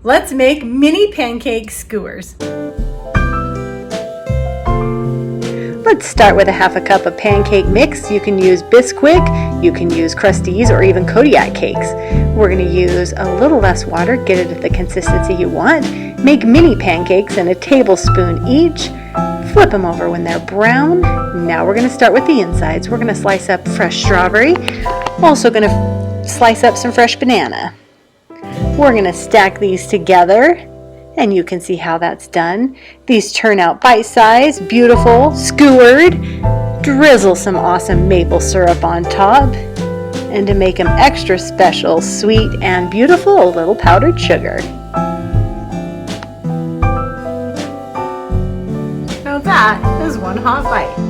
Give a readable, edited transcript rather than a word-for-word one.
Let's make mini pancake skewers. Let's start with a half a cup of pancake mix. You can use Bisquick, you can use Crusties, or even Kodiak cakes. We're going to use a little less water, get it at the consistency you want. Make mini pancakes in a tablespoon each. Flip them over when they're brown. Now we're going to start with the insides. We're going to slice up fresh strawberry. Also going to slice up some fresh banana. We're going to stack these together, and you can see how that's done. These turn out bite-sized, beautiful, skewered. Drizzle some awesome maple syrup on top. And to make them extra special, sweet and beautiful, a little powdered sugar. Now that is one hot bite.